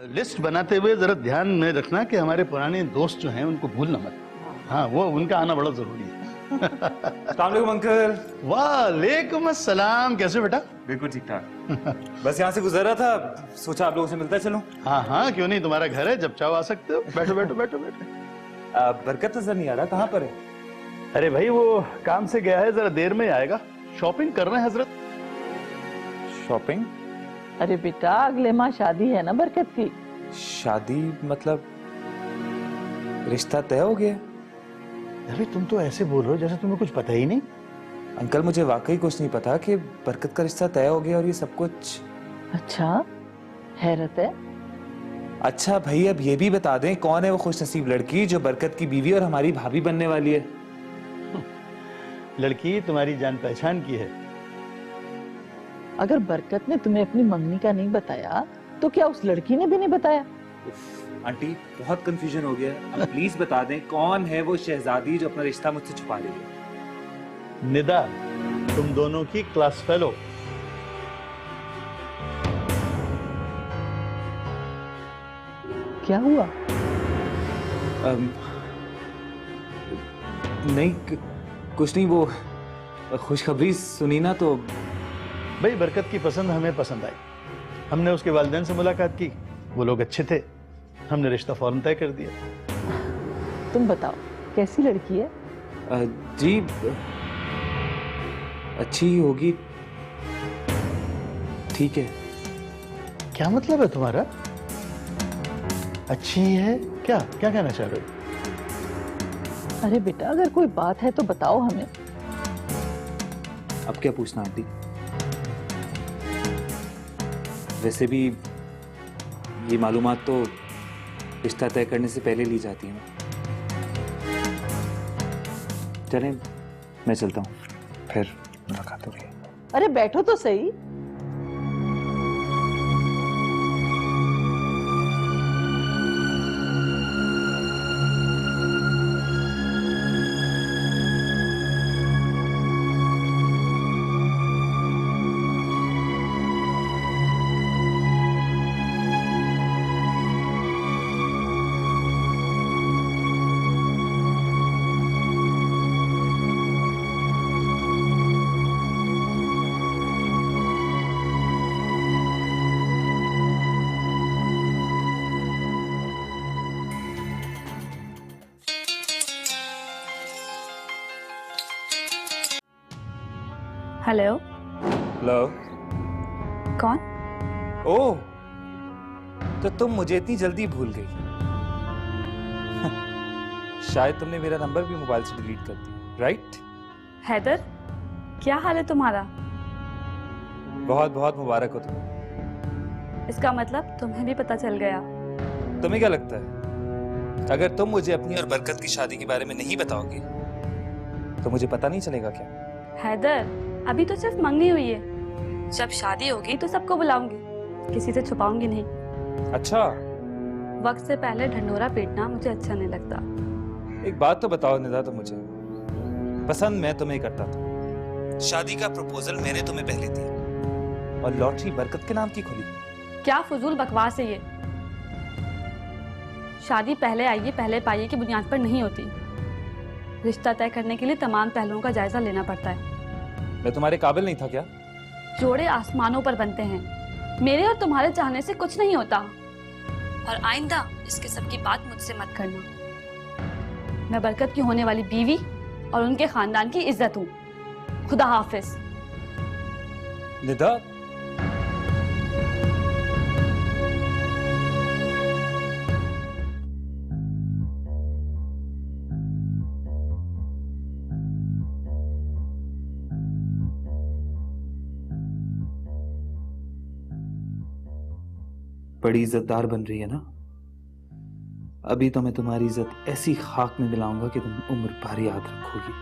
List बनाते हुए जरा ध्यान में रखना कि हमारे पुराने दोस्त जो हैं उनको भूलना मत। हाँ, वो उनका आना बड़ा जरूरी है। अस्सलाम वालेकुम अंकल। वालेकुम अस्सलाम, कैसे बेटा? बिल्कुल ठीक ठाक। बस यहाँ से गुजर रहा था, सोचा आप लोगों से मिलता चलूं। हाँ हाँ, क्यों नहीं, तुम्हारा घर है, जब चाहो आ सकते हो। बैठो बैठो बैठो बैठो। बरकत नजर नहीं आ रहा, कहाँ पर है? अरे भाई, वो काम से गया है, जरा देर में आएगा। शॉपिंग कर रहे हैं हजरत। शॉपिंग? अरे बेटा, अगले माह शादी है ना बरकत की। शादी मतलब रिश्ता तय हो गया? अरे तुम तो ऐसे बोल रहे हो जैसे तुम्हें कुछ पता ही नहीं। अंकल, मुझे वाकई कुछ नहीं पता कि बरकत का रिश्ता तय हो गया और ये सब कुछ। अच्छा, हैरत है। अच्छा भाई, अब ये भी बता दें कौन है वो खुशनसीब लड़की जो बरकत की बीवी और हमारी भाभी बनने वाली है? लड़की तुम्हारी जान पहचान की है। अगर बरकत ने तुम्हें अपनी मंगनी का नहीं बताया तो क्या उस लड़की ने भी नहीं बताया? आंटी, बहुत कंफ्यूजन हो गया, अब प्लीज बता दें कौन है वो शहजादी जो अपना रिश्ता मुझसे छुपा रही है? निदा, तुम दोनों की क्लास फेलो। क्या हुआ? नहीं, कुछ नहीं, वो खुशखबरी सुनी ना तो। भाई, बरकत की पसंद हमें पसंद आई। हमने उसके वालिदैन से मुलाकात की, वो लोग अच्छे थे, हमने रिश्ता फौरन तय कर दिया। तुम बताओ, कैसी लड़की है? जी, अच्छी ही होगी, ठीक है। क्या मतलब है तुम्हारा? अच्छी है? क्या क्या कहना चाह रहे हो? अरे बेटा, अगर कोई बात है तो बताओ हमें। अब क्या पूछना आंटी? वैसे भी ये मालूमात तो रिश्ता तय करने से पहले ली जाती है। चलें, मैं चलता हूँ, फिर मुलाकात होगी। अरे बैठो तो सही। हेलो। हेलो। कौन? ओह, तो तुम मुझे इतनी जल्दी भूल गई। शायद तुमने मेरा नंबर भी मोबाइल से डिलीट कर दिया, राइट? हैदर, क्या हाल है तुम्हारा? बहुत बहुत मुबारक हो तुम्हें। इसका मतलब तुम्हें भी पता चल गया। तुम्हें क्या लगता है, अगर तुम मुझे अपनी और बरकत की शादी के बारे में नहीं बताओगी तो मुझे पता नहीं चलेगा क्या? हैदर, अभी तो सिर्फ मंगनी हुई है, जब शादी होगी तो सबको बुलाऊंगी, किसी से छुपाऊंगी नहीं। अच्छा। वक्त से पहले ढंढोरा पीटना मुझे अच्छा नहीं लगता। एक बात तो बताओ निदा, तो मुझे पसंद मैं तुम्हें करता था, शादी का प्रपोजल मैंने तुम्हें पहले दिया और लॉटरी बरकत के नाम की खुली। क्या फजूल बकवास है ये? शादी पहले आइए पहले पाइए की बुनियाद पर नहीं होती। रिश्ता तय करने के लिए तमाम पहलुओं का जायजा लेना पड़ता है। मैं तुम्हारे काबिल नहीं था क्या? जोड़े आसमानों पर बनते हैं, मेरे और तुम्हारे चाहने से कुछ नहीं होता। और आइंदा इसके सब की बात मुझसे मत करना। मैं बरकत की होने वाली बीवी और उनके खानदान की इज्जत हूँ। खुदा हाफिज। निदा, बड़ी इज्जतदार बन रही है ना? अभी तो मैं तुम्हारी इज्जत ऐसी खाक में मिलाऊंगा कि तुम उम्र भर याद रखोगी।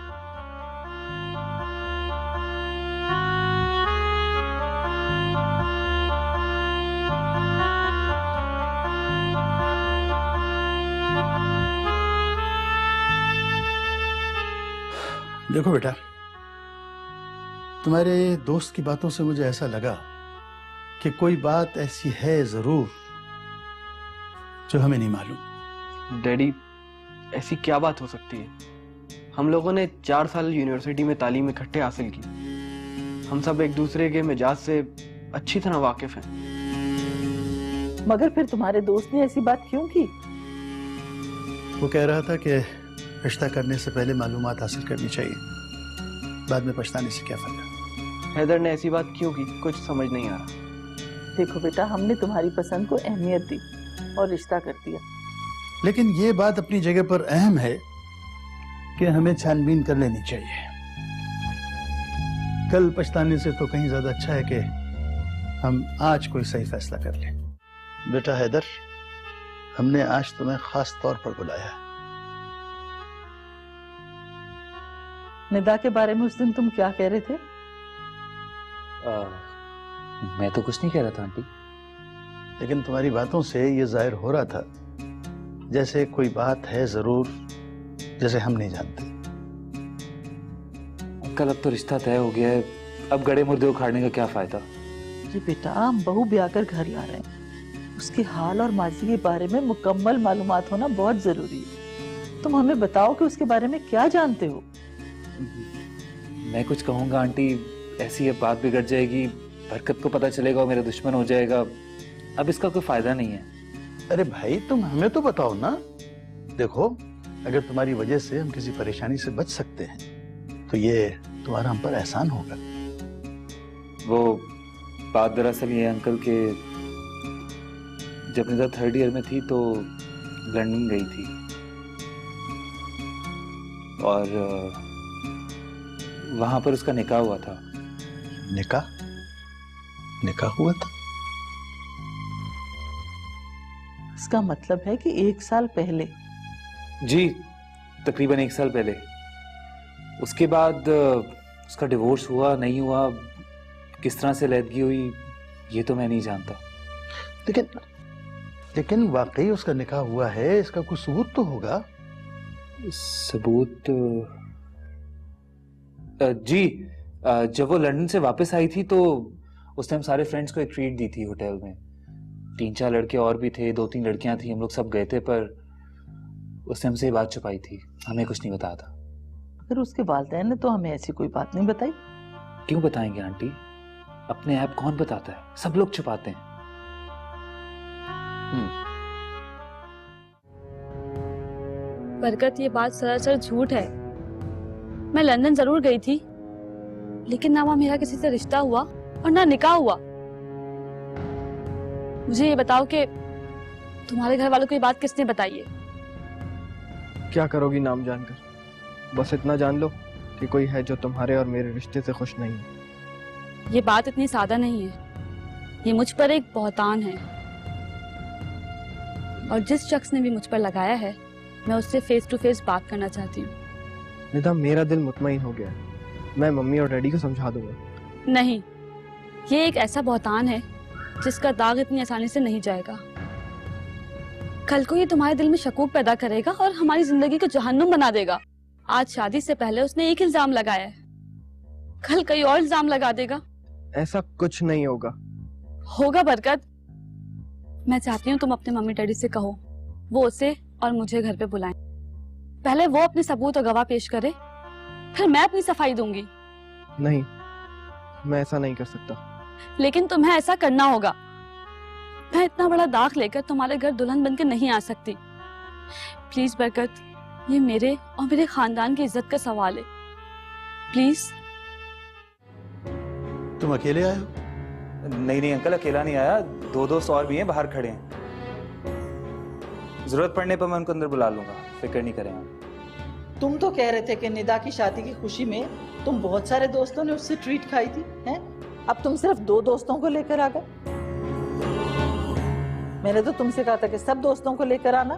देखो बेटा, तुम्हारे दोस्त की बातों से मुझे ऐसा लगा कि कोई बात ऐसी है जरूर जो हमें नहीं मालूम। डैडी, ऐसी क्या बात हो सकती है? हम लोगों ने 4 साल यूनिवर्सिटी में तालीम इकट्ठे हासिल की। हम सब एक दूसरे के मिजाज से अच्छी तरह वाकिफ हैं। मगर फिर तुम्हारे दोस्त ने ऐसी बात क्यों की? वो कह रहा था कि रिश्ता करने से पहले मालूमात हासिल करनी चाहिए, बाद में पछताने से क्या फायदा। हैदर ने ऐसी बात क्यों की? कुछ समझ नहीं आ रहा। देखो बेटा, हमने तुम्हारी पसंद को अहमियत दी और रिश्ता कर दिया। लेकिन ये बात अपनी जगह पर अहम है कि हमें छानबीन कर लेनी चाहिए। कल पछताने से तो कहीं ज्यादा अच्छा है कि हम आज कोई सही फैसला कर लें। बेटा हैदर, हमने आज तुम्हें खास तौर पर बुलाया है। निदा के बारे में उस दिन तुम क्या कह रहे थे? मैं तो कुछ नहीं कह रहा था आंटी। लेकिन तुम्हारी बातों से ये जाहिर हो रहा था जैसे कोई बात है जरूर, जैसे हम नहीं जानते। अंकल, अब तो रिश्ता तय हो गया है, अब गड़े मुर्दे उखाड़ने का क्या फायदा। जी बेटा, हम बहू ब्याह कर घर ला रहे हैं, उसके हाल और माजी के बारे में मुकम्मल मालूमात होना बहुत जरूरी है। तुम हमें बताओ कि उसके बारे में क्या जानते हो। मैं कुछ कहूंगा आंटी, ऐसी अब बात बिगड़ जाएगी, बरकत को पता चलेगा और मेरा दुश्मन हो जाएगा। अब इसका कोई फायदा नहीं है। अरे भाई, तुम हमें तो बताओ ना। देखो, अगर तुम्हारी वजह से हम किसी परेशानी से बच सकते हैं तो ये तुम्हारा हम पर एहसान होगा। वो बात दरअसल ये है अंकल के जब निदा 3rd ईयर में थी तो लंदन गई थी और वहां पर उसका निकाह हुआ था। निकाह? निकाह हुआ था? इसका मतलब है कि 1 साल पहले? जी, तकरीबन 1 साल पहले। उसके बाद उसका डिवोर्स हुआ नहीं हुआ, किस तरह से अलहदगी हुई, ये तो मैं नहीं जानता। लेकिन वाकई उसका निकाह हुआ है, इसका कोई सबूत तो होगा। सबूत? जी, जब वो लंदन से वापस आई थी तो उसने हम सारे फ्रेंड्स को एक ट्रीट दी थी होटल में। 3-4 लड़के और भी थे, 2-3 लड़कियां थी, हम लोग सब गए थे, पर उसने हमसे ये बात छुपाई थी, हमें कुछ नहीं बताया था। फिर उसके वालिदैन ने तो हमें ऐसी कोई बात नहीं बताई। क्यों बताएंगे आंटी? अपने ऐप कौन बताता है? सब लोग छुपाते हैं। बरकत, ये बात सरासर झूठ है। मैं लंदन जरूर गई थी, लेकिन ना वहां मेरा किसी से रिश्ता हुआ और ना निकाह हुआ। मुझे ये बताओ कि तुम्हारे घर वालों को ये बात किसने बताई है? क्या करोगी नाम जानकर? बस इतना जान लो कि कोई है जो तुम्हारे और मेरे रिश्ते से खुश नहीं है। ये बात इतनी सादा नहीं है, ये मुझ पर एक बहतान है, और जिस शख्स ने भी मुझ पर लगाया है, मैं उससे फेस टू फेस बात करना चाहती हूँ। निदा, मेरा दिल मुतमईन हो गया है। मैं मम्मी और डैडी को समझा दूंगा। नहीं, ये एक ऐसा बहतान है जिसका दाग इतनी आसानी से नहीं जाएगा। कल को ये तुम्हारे दिल में शकूक पैदा करेगा और हमारी जिंदगी को जहन्नुम बना देगा। आज शादी से पहले उसने एक इल्जाम लगाया है, कल कई और इल्जाम लगा देगा। ऐसा कुछ नहीं होगा। होगा बरकत। मैं चाहती हूँ तुम अपने मम्मी डैडी से कहो वो उसे और मुझे घर पे बुलाएं। पहले वो अपने सबूत और गवाह पेश करे, फिर मैं अपनी सफाई दूंगी। नहीं, मैं ऐसा नहीं कर सकता। लेकिन तुम्हें ऐसा करना होगा। मैं इतना बड़ा दाग लेकर तुम्हारे घर दुल्हन बनकर नहीं आ सकती। प्लीज बरकत, ये मेरे और मेरे खानदान की इज्जत का सवाल है। प्लीज। तुम अकेले आए हो? नहीं नहीं अंकल, अकेला नहीं आया, 2 दोस्त और भी हैं, बाहर खड़े हैं। जरूरत पड़ने पर मैं उनको अंदर बुला लूंगा, फिक्र नहीं करें आप। तुम तो कह रहे थे कि निदा की शादी की खुशी में तुम बहुत सारे दोस्तों ने उससे ट्रीट खाई थी, हैं? अब तुम सिर्फ 2 दोस्तों को लेकर आ गए। मैंने तो तुमसे कहा था कि सब दोस्तों को लेकर आना।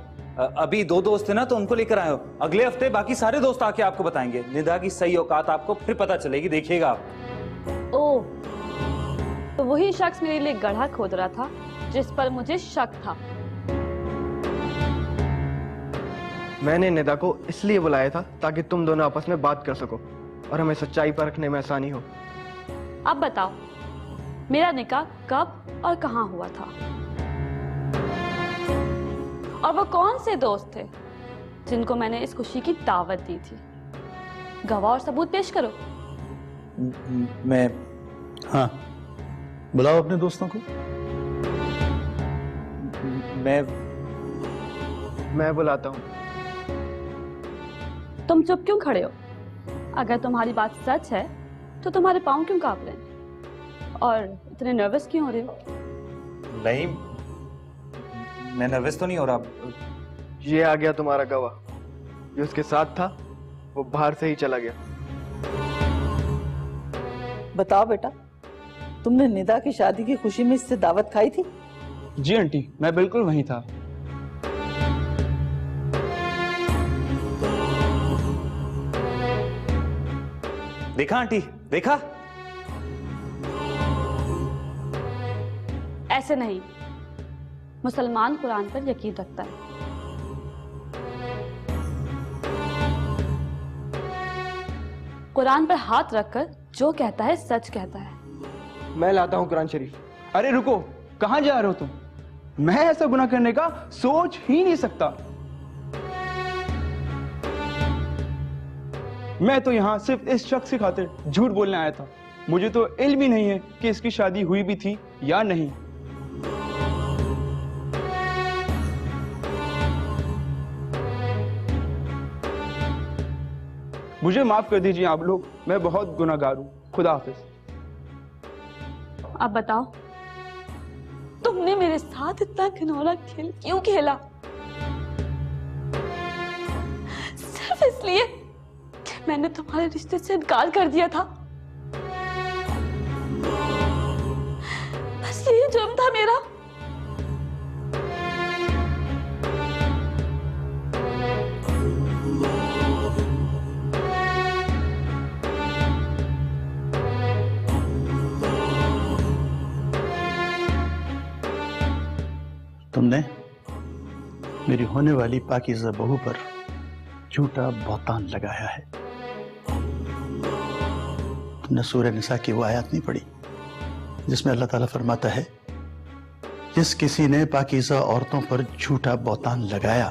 अभी 2 दोस्त थे ना, तो उनको लेकर आए हो। अगले हफ्ते बाकी सारे दोस्त आके आपको बताएंगे। निदा की सही औकात आपको फिर पता चलेगी, देखिएगा आप। ओह, तो वही शख्स मेरे लिए गड्ढा खोद रहा था जिस पर मुझे शक था। मैंने निदा को इसलिए बुलाया था ताकि तुम दोनों आपस में बात कर सको और हमें सच्चाई परखने में आसानी हो। अब बताओ, मेरा निकाह कब और कहाँ हुआ था? और वो कौन से दोस्त थे जिनको मैंने इस खुशी की दावत दी थी? गवाह और सबूत पेश करो। मैं हाँ, बुलाओ अपने दोस्तों को। मैं बुलाता हूँ। तुम चुप क्यों खड़े हो? अगर तुम्हारी बात सच है तो तुम्हारे पाँव क्यों कांप रहे हैं और इतने नर्वस क्यों हो रहे हो? नहीं, मैं नर्वस तो नहीं हो रहा। ये आ गया तुम्हारा गवाह, जो उसके साथ था वो बाहर से ही चला गया। बताओ बेटा, तुमने निदा की शादी की खुशी में इससे दावत खाई थी? जी आंटी, मैं बिल्कुल वहीं था। देखा आंटी, देखा? ऐसे नहीं। मुसलमान कुरान पर यकीन रखता है। कुरान पर हाथ रखकर जो कहता है सच कहता है। मैं लाता हूँ कुरान शरीफ। अरे रुको, कहाँ जा रहे हो तुम? मैं ऐसा गुनाह करने का सोच ही नहीं सकता। मैं तो यहाँ सिर्फ इस शख्स की खातिर झूठ बोलने आया था। मुझे तो इल्म ही नहीं है कि इसकी शादी हुई भी थी या नहीं। मुझे माफ कर दीजिए आप लोग, मैं बहुत गुनाहगार हूँ। खुदा हाफिज। अब बताओ, तुमने मेरे साथ इतना घिनौना खेल क्यों खेला? सिर्फ इसलिए कि मैंने तुम्हारे रिश्ते से इनकार कर दिया था? बस यही जुर्म था मेरा? तुमने मेरी होने वाली पाकीज़ा बहू पर झूठा बहतान लगाया है। तुमने सूरह निसा की वो आयत नहीं पढ़ी जिसमें अल्लाह ताला फरमाता है, जिस किसी ने पाकीज़ा औरतों पर झूठा बहतान लगाया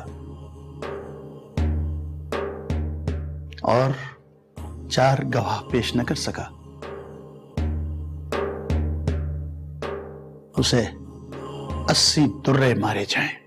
और 4 गवाह पेश न कर सका, उसे 80 तुर्रे मारे जाएं।